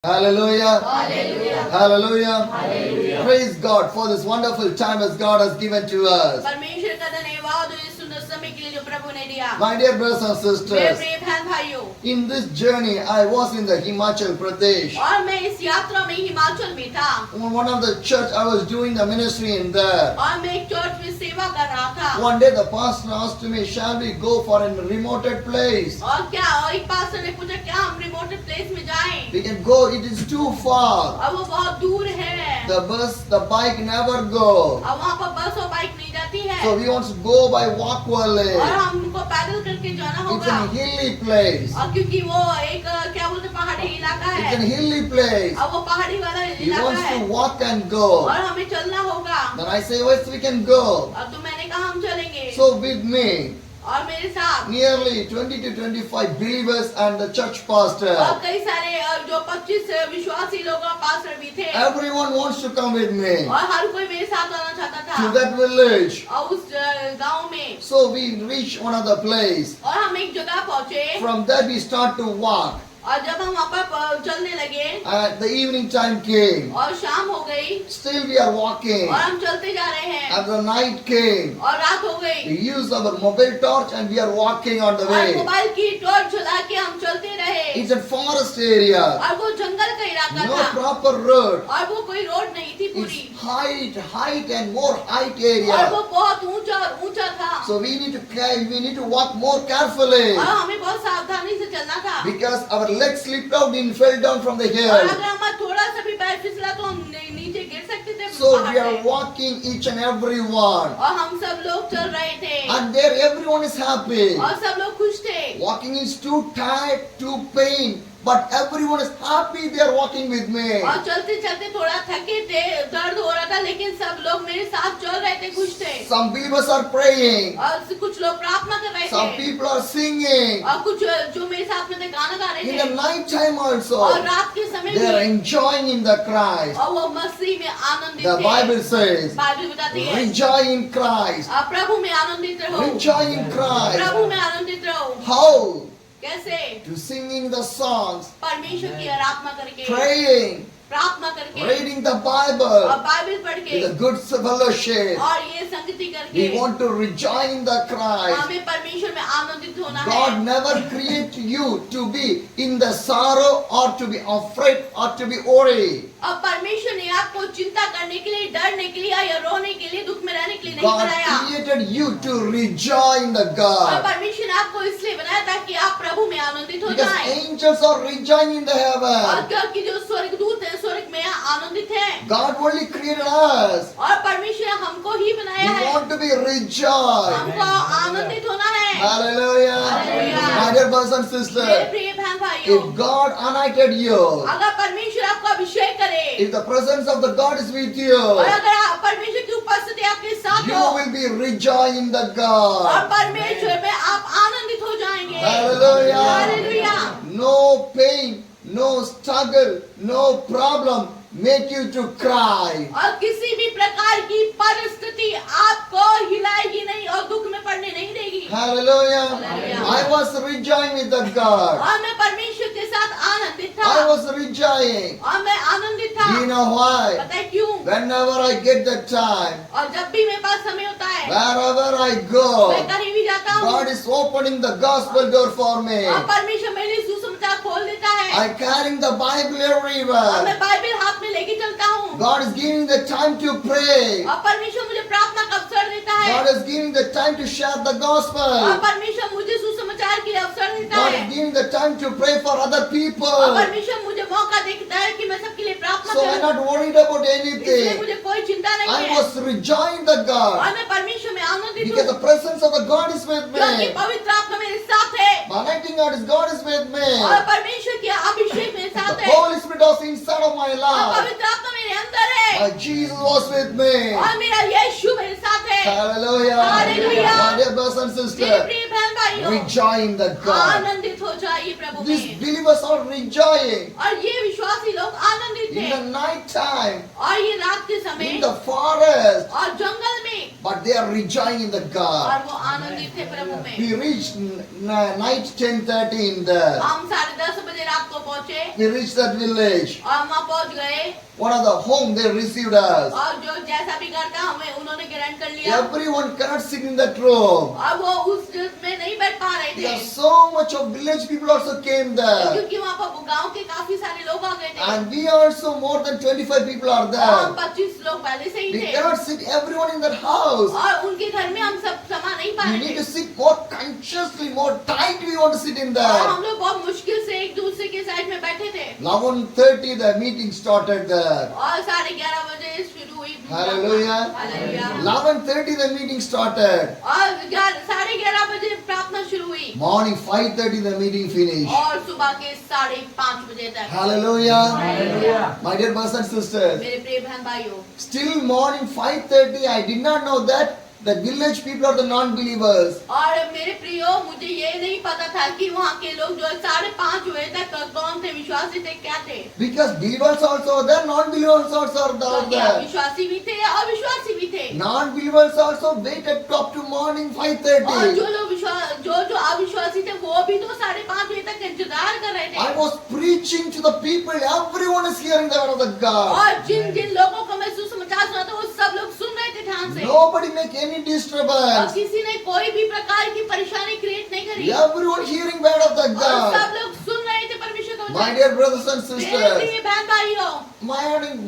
Hallelujah. Hallelujah. Hallelujah. Hallelujah. Praise God for this wonderful time as God has given to us. परमेश्वर का धन्यवाद इस सुंदर समय के लिए जो प्रभु ने दिया। My dear brothers and मेरे sisters, प्रिय बहन भाइयों, in this journey I was in the Himachal Pradesh. और मैं इस यात्रा में हिमाचल में था In one of the church I was doing the ministry in there. और मैं एक चर्च में सेवा कर रहा था। One day the pastor asked me, shall we go for a remote place? और एक पास्टर ने पूछा क्या हम रिमोट प्लेस में जाएं? We can go, it is too far. और वो बहुत दूर है। The bike never go. और वहाँ पर बस और बाइक नहीं जाती है। So we want to go by walk only. और हमको पैदल करके जाना It's होगा। a hilly place. और क्योंकि वो एक क्या बोलते पहाड़ी इलाका It's a है। hilly place. और वो पहाड़ी वाला He इलाका wants है। to walk and go. और हमें चलना होगा। Then I say, yes, we can go. और तो मैंने कहा हम चलेंगे। So with me, और मेरे साथ nearly 20 to 25 believers and the church pastor. और कई सारे जो 25 विश्वासी लोग और पास्टर भी थे। Everyone wants to come with me और हर कोई मेरे साथ आना चाहता to था। that village. और उस गांव में So we reach one of the place. और हम एक जगह पहुंचे। From there we start to walk. और जब हम वहाँ पर चलने लगे And the evening time came. और शाम हो गई Still we are walking. और हम चलते जा रहे हैं And the night came. और रात हो गई We use our mobile torch and we are walking on the और way. मोबाइल की टॉर्च जला के हम चलते रहे It's a forest area. और वो जंगल का इलाका No था proper road. और वो कोई रोड नहीं थी पूरी It's height and more height और area. वो बहुत ऊंचा और ऊंचा था So we need to walk more carefully और हमें बहुत सावधानी से चलना था because our legs slipped out and fell down from the और hill. अगर हमारा थोड़ा सा भी पैर फिसला तो हम नीचे गिर सकते थे So पहाड़ we are से। walking each and every one. और हम सब लोग चल रहे थे And there everyone is happy. और सब लोग खुश थे Walking is too tired, too pain. But everyone is happy they are walking with me. और चलते चलते थोड़ा थके थे दर्द हो रहा था लेकिन सब लोग मेरे साथ चल रहे थे खुश थे Some believers are praying. और कुछ लोग प्रार्थना कर रहे Some थे people are singing. और कुछ जो मेरे साथ में थे गाना गा रहे In the थे night time और also, रात के समय they are भी enjoying in the Christ. और वो मसीह में आनंदित The थे Bible says, बाइबल बताती है rejoice in Christ. आप प्रभु में आनंदित रहो Rejoice in Christ. प्रभु में आनंदित रहो How? कैसे To singing the songs, परमेश्वर की आराधना करके praying, प्रार्थना करके reading the और Bible बाइबल पढ़ के with a good fellowship. और ये संगति करके We want to rejoice in the Christ. हमें परमेश्वर में आनंदित होना God है never created you to be in the sorrow or to be afraid or to be worried. और परमेश्वर ने आपको चिंता करने के लिए डरने के लिए या रोने के लिए दुख में रहने के लिए नहीं God बनाया created you to rejoice in the और God. परमेश्वर ने आपको इसलिए बनाया ताकि आप प्रभु में आनंदित हो Because जाएं angels are rejoicing in the और heaven. क्योंकि जो स्वर्गदूत है स्वर्ग में आनंदित है God only created us. और परमेश्वर ने हमको ही We बनाया है want to be rejoiced. हमको आनंदित होना है Hallelujah. Hallelujah. My dear brothers and मेरे sisters, प्रिय बहन भाइयों if God anointed you, अगर परमेश्वर आपको अभिषेक करे if the presence of the God is with you, और अगर परमेश्वर की उपस्थिति आपके साथ you हो will be rejoicing in the और God. परमेश्वर में आप आनंदित हो जाएंगे Hallelujah. Hallelujah No pain, no struggle, no problem make you to cry. और किसी भी प्रकार की परिस्थिति आपको हिलाएगी नहीं और दुख में पड़ने नहीं देगी Hallelujah. Hallelujah. I was rejoicing with the God. और मैं परमेश्वर के साथ आनंदित था I was rejoicing. और मैं आनंदित था Do you know why? पता है क्यों Whenever I get the time, और जब भी मेरे पास समय होता है wherever I मैं go, कहीं भी जाता हूँ God is opening the gospel door for me. और परमेश्वर मेरे लिए सुसमाचार खोल देता है I'm carrying the Bible और everywhere. मैं बाइबल हाथ में लेके चलता हूँ God is giving the time to pray. और परमेश्वर मुझे प्रार्थना का अवसर देता है God is giving the time to share the और gospel. परमेश्वर मुझे सुसमाचार के लिए अवसर देता God है is giving the time to pray for other और people. परमेश्वर मुझे मौका देता है कि मैं सबके लिए प्रार्थना So I'm करूं not worried about इसलिए anything. मुझे कोई चिंता नहीं I है was rejoicing the God और मैं परमेश्वर में आनंदित because हूँ the presence of the God is with क्योंकि me. पवित्र आत्मा मेरे साथ है The anointing God is with me. और परमेश्वर की अभिषेक मेरे The साथ है Holy Spirit was inside of my और life. पवित्र आत्मा मेरे अंदर है My Jesus was with me. और मेरा यीशु मेरे साथ है Hallelujah. Hallelujah. My dear brothers and मेरे sisters, प्रिय बहन भाइयों rejoicing the God. आनंदित हो जाइए प्रभु These में believers are rejoicing और ये विश्वासी लोग आनंदित in थे the night time, और ये रात के in समय the forest. और जंगल में but they are rejoicing in the God. और वो आनंदित थे प्रभु में। We reached night 10:30 in there. हम 10:30 बजे रात को पहुंचे We reached that village. और वहाँ पहुंच गए One of the home they received us. और जो जैसा भी घर था हमें उन्होंने ग्रहण कर लिया। Everyone cannot sit in that room. और वो उस में नहीं बैठ पा रहे थे There so much of village people also came there. क्योंकि वहाँ पर गांव के काफी सारे लोग आ गए थे And we also more than 25 people are और हम there. 25 लोग पहले से ही We थे cannot sit everyone in that house. और उनके घर में हम सब समा नहीं पा We रहे need थे to sit more consciously, more tight we want to sit in और there. हम लोग बहुत मुश्किल से एक दूसरे के साइड में बैठे थे 11:30 the meeting started there. और 11:30 बजे शुरू हुई Hallelujah. Hallelujah 11:30 the meeting started. और 11:30 बजे प्रार्थना शुरू हुई Morning 5:30 the meeting finished. और सुबह के 5:30 बजे तक Hallelujah. Hallelujah My dear brothers and sisters, मेरे प्रिय बहन भाइयों still morning 5:30 I did not know that the village people are the non-believers. और मेरे प्रियो मुझे ये नहीं पता था कि वहाँ के लोग जो 5:30 बजे तक कौन थे विश्वासी थे क्या थे Because believers also are there, non-believers also are क्योंकि there. विश्वासी भी थे अविश्वासी भी थे Non-believers also waited up to morning और 5:30. जो लोग जो अविश्वासी थे वो भी तो 5:30 बजे तक इंतजार कर रहे थे I was preaching to the people. Everyone is hearing the word of the God. और जिन जिन लोगों को मैं सुसमाचार सुना था वो सब लोग सुन रहे थे ध्यान से Nobody make any और disturbance. किसी ने कोई भी प्रकार की परेशानी क्रिएट नहीं करी Everyone hearing word of the और God. सब लोग सुन रहे थे परमेश्वर का My वचन। dear brothers and मेरे sisters, प्रिय बहन भाइयों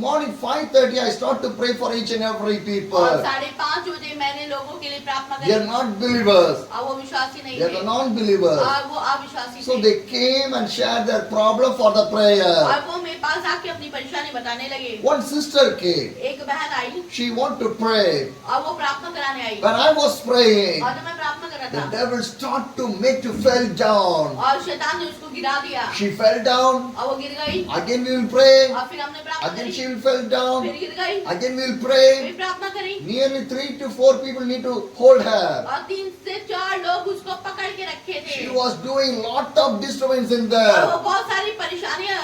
morning 5:30 I start to pray for each and every और people. 5:30 बजे मैंने लोगों के लिए प्रार्थना They are करी not believers. और वो विश्वासी नहीं They are the थे non-believers. और वो अविश्वासी So थे they came and shared their problem for the prayer. और वो मेरे पास आके अपनी परेशानी बताने लगे One sister came. एक बहन आई She wanted to pray. और वो प्रार्थना कराने आई When I was praying, और जब मैं प्रार्थना कर the रहा था devil started to make to fell down. और शैतान ने उसको गिरा दिया She fell down. और वो गिर गई Again we will pray. और फिर हमने प्रार्थना Again करी she will fell down. फिर गिर गई Again we will pray. फिर प्रार्थना करी Nearly 3 to 4 people need to hold her. और 3 से 4 लोग उसको पकड़ के रखे थे She was doing lot of disturbance in और वो there. बहुत सारी परेशानियां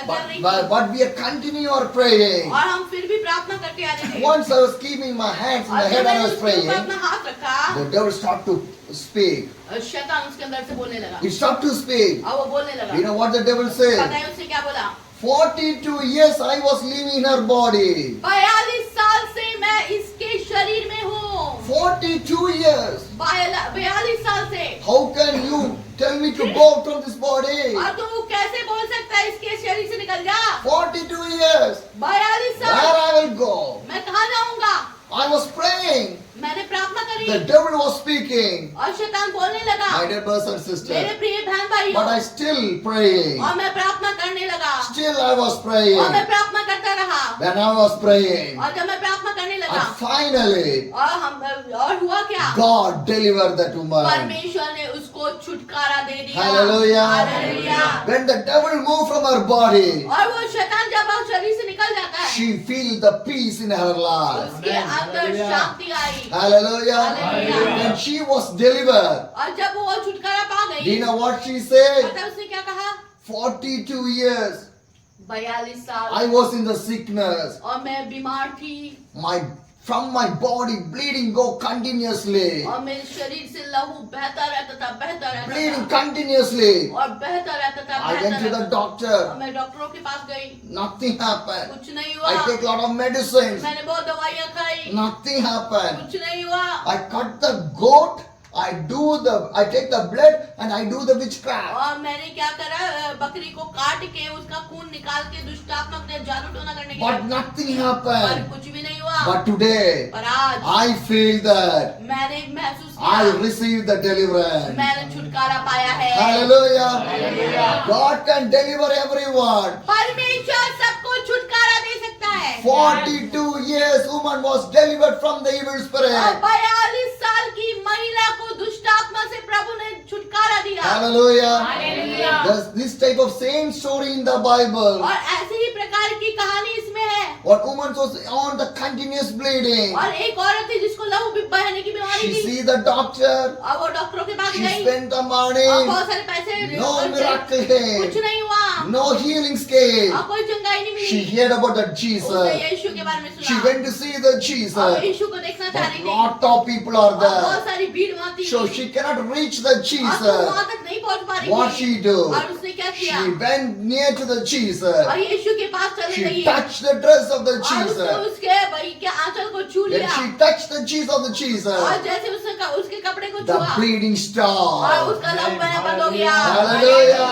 कर रही थी But we are continue our praying. और हम फिर भी प्रार्थना करते आ रहे थे Once I was keeping my hands in और the जब head and मैंने I was उसके ऊपर praying, अपना हाथ रखा the devil started to speak. और शैतान उसके अंदर से बोलने लगा He started to speak. और वो बोलने लगा You know what the devil पता said? है उसने क्या बोला 42 years I was living in her body. 42 साल से मैं इसके शरीर में हूँ 42 years. 42 साल से How can you tell me to go out from this body? और तू कैसे बोल सकता है इसके शरीर से निकल जा 42 years. 42 Where साल I will go? मैं कहाँ जाऊंगा I was praying. मैंने प्रार्थना करी The devil was speaking. और शैतान बोलने लगा My dear brothers and मेरे sisters. प्रिय बहन भाइयों But I still praying. और मैं प्रार्थना करने लगा Still I was और मैं praying. प्रार्थना करता रहा When I was praying. और जब मैं प्रार्थना करने लगा And finally, और हुआ क्या God delivered that woman. परमेश्वर ने उसको छुटकारा दे दिया Hallelujah. Hallelujah When the devil moved from her body, और वो शैतान जब शरीर से निकल जाता है she feel the peace in her life. उसके अंदर शांति आई Hallelujah. Hallelujah. When she was delivered, और जब वो छुटकारा पा do you गई know what she said? पता है उसने क्या कहा 42 years 42 साल I was in the sickness. और मैं बीमार थी From my body bleeding go continuously. और मेरे शरीर से लहू बहता रहता था Bleeding continuously. और बहता रहता था I went to the और doctor. मैं डॉक्टरों के पास गई Nothing happened. कुछ नहीं हुआ I take a lot of medicines. मैंने बहुत दवाइयाँ खाई Nothing happened. कुछ नहीं हुआ I cut the goat. I take the blood and I do the witchcraft. और मैंने क्या करा बकरी को काट के उसका खून निकाल के दुष्ट आत्मा के जादू टोना करने के But लिए nothing पर happened. कुछ भी नहीं हुआ But today, पर आज I feel that मैंने महसूस I किया received the deliverance. मैंने छुटकारा पाया है Hallelujah. Hallelujah. God can deliver everyone. परमेश्वर सबको छुटकारा दे सकता है 42 years woman was delivered from the evil और spirit. 42 साल की महिला को दुष्ट आत्मा से प्रभु ने छुटकारा दिया Hallelujah. Hallelujah. There's this type of same story in the Bible. और ऐसे ही प्रकार की कहानी इसमें है One woman was on the continuous bleeding. और एक औरत थी जिसको लहू बहने की बीमारी She थी see the doctor. और वो डॉक्टरों के पास She गई spent the और money. बहुत सारे पैसे No खर्चे। miracle. कुछ नहीं हुआ No healings came. और कोई चंगाई नहीं She milli. heard about that उसने Jesus. यीशु के बारे में She सुना went to see the और Jesus. यीशु को देखना चाह But रही थी lot of people are और बहुत there. सारी भीड़ वहाँ थी So she cannot reach the और वो Jesus. वहाँ तक नहीं पहुँच पा रही What थी she do? और उसने क्या किया She went near to the Jesus. और यीशु के पास चली She गई touched the dress of the और उसने Jesus. उसके भाई के आंचल को छू When लिया she touched the Jesus of the और Jesus, जैसे उसने उसके कपड़े को the छुआ bleeding और stopped. उसका लहू बहना बंद हो गया Hallelujah.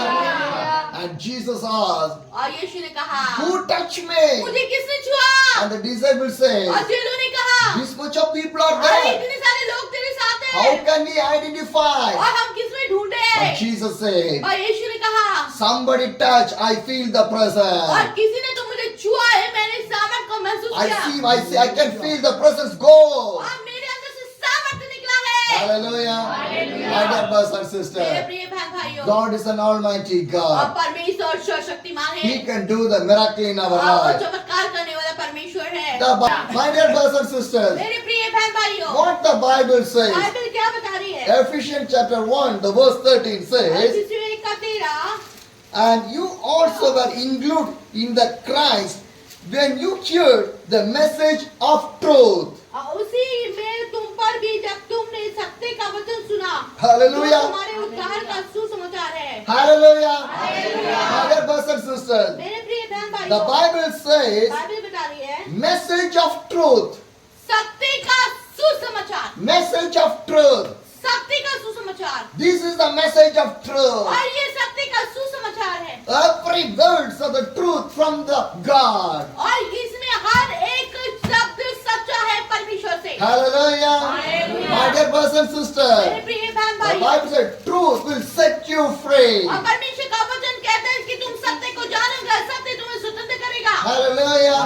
And Jesus asked, और यीशु ने कहा who touched me? मुझे किसने छुआ And the disciples said, और चेलों ने कहा this much of people are अरे there. इतने सारे लोग तेरे साथ How हैं can we identify? और हम किसमें ढूंढे But Jesus said, और यीशु ने कहा somebody touch, I feel the और presence. किसी ने तो मुझे छुआ है मैंने सामर्थ को महसूस किया I can feel the presence go. और मेरे अंदर से सामर्थ निकला है Hallelujah. My dear brothers and मेरे sisters, प्रिय बहन भाइयों God is an almighty और God. परमेश्वर सर्वशक्तिमान है He can do the miracle in our और वो life. चमत्कार करने वाला परमेश्वर है My dear brothers and sisters, मेरे प्रिय बहन भाइयों what the Bible says, Bible क्या बता रही है Ephesians chapter 1, the verse 13 says, जिसमें का 13 and you also were included in the Christ when you heard the message of truth. और उसी में तुम पर भी जब तुमने सत्य का वचन सुना Hallelujah. जो तुम्हारे उद्धार का सुसमाचार है Hallelujah. My dear brothers and sisters, मेरे प्रिय बहन the भाइयों Bible says, बाइबल बता रही है message of truth. सत्य का सुसमाचार Message of truth. सत्य का सुसमाचार This is the message of truth. और ये सत्य का सुसमाचार है Every words of the truth from the God. और इसमें हर एक शब्द सच्चा है परमेश्वर से Hallelujah. Hallelujah. My dear brothers and मेरे sisters, प्रिय बहन the भाइयों Bible said truth will set you free. और परमेश्वर का वचन कहता है कि तुम सत्य को जानोगे सत्य तुम्हें स्वतंत्र करेगा Hallelujah.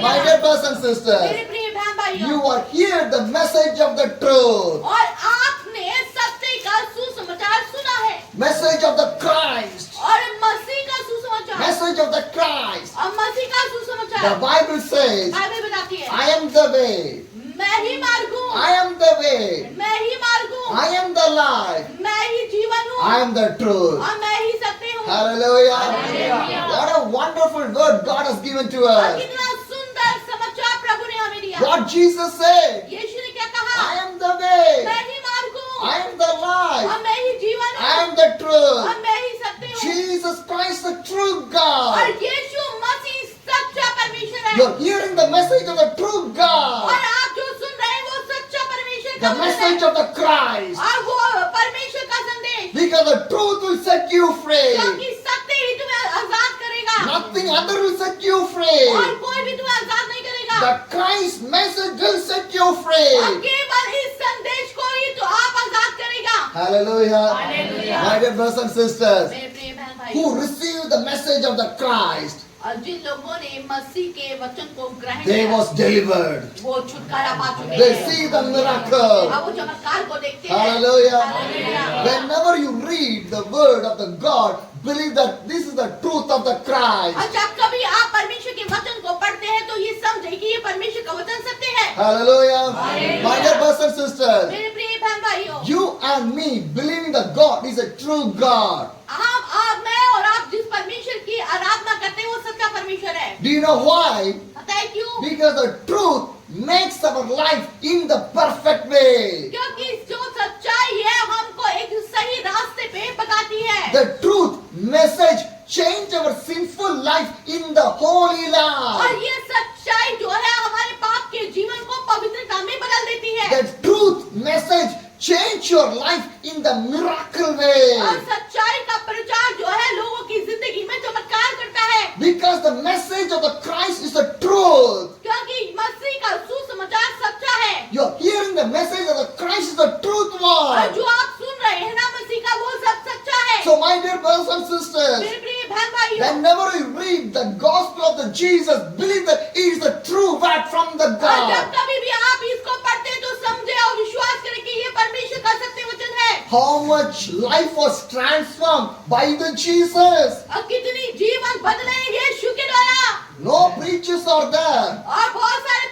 My dear brothers and मेरे sisters, प्रिय बहन भाइयों you are here the message of the truth. और आपने सत्य का सुसमाचार सुना है Message of the Christ. और मसीह का सुसमाचार Message of the Christ. और मसीह का The सुसमाचार Bible says, बाइबल बताती है I am the way. मैं ही मार्ग हूँ I am the way. मैं ही मार्ग हूँ I am the life. मैं ही जीवन हूँ I am the truth. और मैं ही सत्य हूँ Hallelujah. Hallelujah. What a wonderful word God has given to और us. कितना सुंदर समाचार प्रभु ने हमें दिया What Jesus said, यीशु ने क्या कहा I am the way. मैं ही मार्ग हूँ I am the life. और मैं ही जीवन I हूँ am the और truth. मैं ही सत्य हूँ Jesus Christ, the true और God. यीशु मसीह सच्चा परमेश्वर है You're hearing the message of the true और God. आप जो सुन रहे हैं वो सच्चा परमेश्वर का The वचन message है of the Christ. और वो परमेश्वर का संदेश Because the truth will set you free. क्योंकि सत्य ही तुम्हें आजाद करेगा Nothing other will set you free. और कोई भी तुम्हें आजाद नहीं करेगा The Christ message will set you और free. केवल इस संदेश को ही तो आप आजाद करेगा Hallelujah. Hallelujah. My dear brothers and sisters, मेरे प्रिय बहन भाई who received the message of the Christ, और जिन लोगों ने मसीह के वचन को ग्रहण they किया was delivered. वो छुटकारा पा चुके They हैं see the miracle. अब वो चमत्कार को देखते हैं Hallelujah. Hallelujah. Whenever you read the word of the God, believe that this is the truth of the Christ. और जब कभी आप परमेश्वर के वचन को पढ़ते हैं तो ये समझे कि ये परमेश्वर का वचन सत्य है Hallelujah. Hallelujah. My dear brothers and sisters, मेरे प्रिय बहन भाइयों you and me believing that God is a true God. आप मैं और आप जिस परमेश्वर की आराधना करते हैं वो सच्चा परमेश्वर है Do you know why? पता है क्यों Because the truth makes our life in the perfect way. क्योंकि जो सच्चाई है हमको एक सही रास्ते पे बताती है The truth message change our sinful life in the holy और life. ये सच्चाई जो है हमारे पाप के जीवन को पवित्रता में बदल देती है The truth message change your life in the miracle way. और सच्चाई का प्रचार जो है लोगों की जिंदगी में चमत्कार करता है Because the message of the Christ is the truth. क्योंकि मसीह का सुसमाचार सच्चा है You're hearing the message of the Christ is the truth और one. जो आप सुन रहे हैं ना मसीह का वो सब सच्चा है So my dear brothers and sisters, मेरे प्रिय बहन भाइयों whenever you read the gospel of the Jesus, believe that it is the true word from the और जब God. कभी भी आप इसको पढ़ते हैं तो समझे और विश्वास करें कि ये परमेश्वर का सत्य वचन है How much life was transformed by the Jesus. और कितनी जीवन बदले हैं यीशु के द्वारा No preachers are there. और बहुत सारे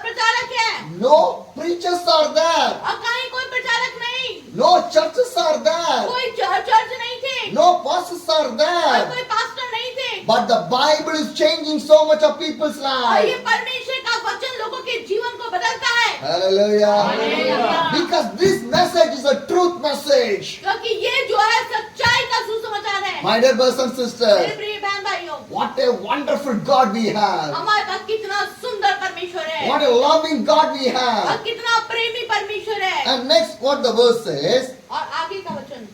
प्रचारक हैं No preachers are there. और कहीं कोई प्रचारक नहीं No churches are there. कोई चर्च नहीं थे No pastors are और there. कोई pastor Bible is changing so much of people's और ये lives. परमेश्वर का वचन लोगों के जीवन को बदलता है, Hallelujah. Hallelujah. Because this message is a truth message. क्योंकि ये जो है सच्चाई का सुसमाचार है। My dear brothers and मेरे sisters, प्रिय बहन भाइयों, what a wonderful God we have. हमारे पास कितना सुंदर परमेश्वर है What a loving God we और have. कितना प्रेमी परमेश्वर है। And next what the verse says, और आगे का वचन,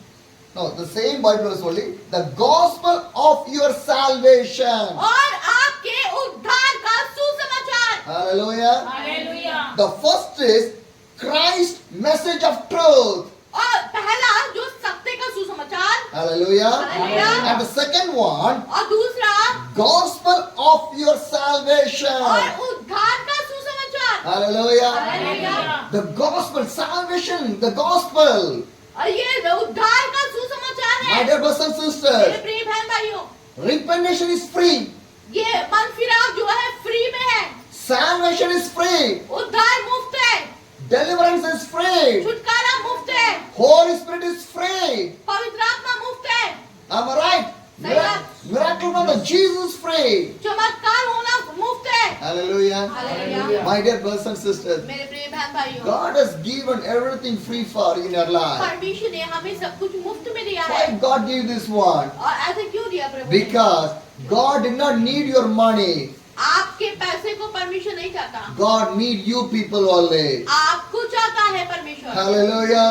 no, the same Bible verse only, the gospel of your salvation. और आपके उद्धार का सुसमाचार। Hallelujah. Hallelujah. The first is Christ message of truth. और पहला जो सत्य का सुसमाचार, Hallelujah. Hallelujah. And the second one, और दूसरा gospel of your salvation. और उद्धार का सुसमाचार। Hallelujah. Hallelujah. The gospel, salvation, the gospel. और ये उद्धार का सुसमाचार My है। dear brothers and मेरे sisters, प्रिय बहन भाइयों, repentance is free. ये मन फिराव जो है फ्री में है, Salvation is free. उद्धार मुफ्त है, Deliverance is free. छुटकारा मुफ्त है, Holy Spirit is free. पवित्र आत्मा मुफ्त है, Am I right? Miracle from the Jesus is free. चमत्कार होना मुफ्त है। Hallelujah. Hallelujah. My dear brothers and sisters, मेरे प्रिय बहन भाइयों, God has given everything free for in your life. परमेश्वर ने हमें सब कुछ मुफ्त में दिया है। Why God gave this one? और ऐसे क्यों दिया प्रभु ने? Because God did not need your money. आपके पैसे को परमेश्वर नहीं चाहता, God need you people only. आपको चाहता है परमेश्वर। Hallelujah.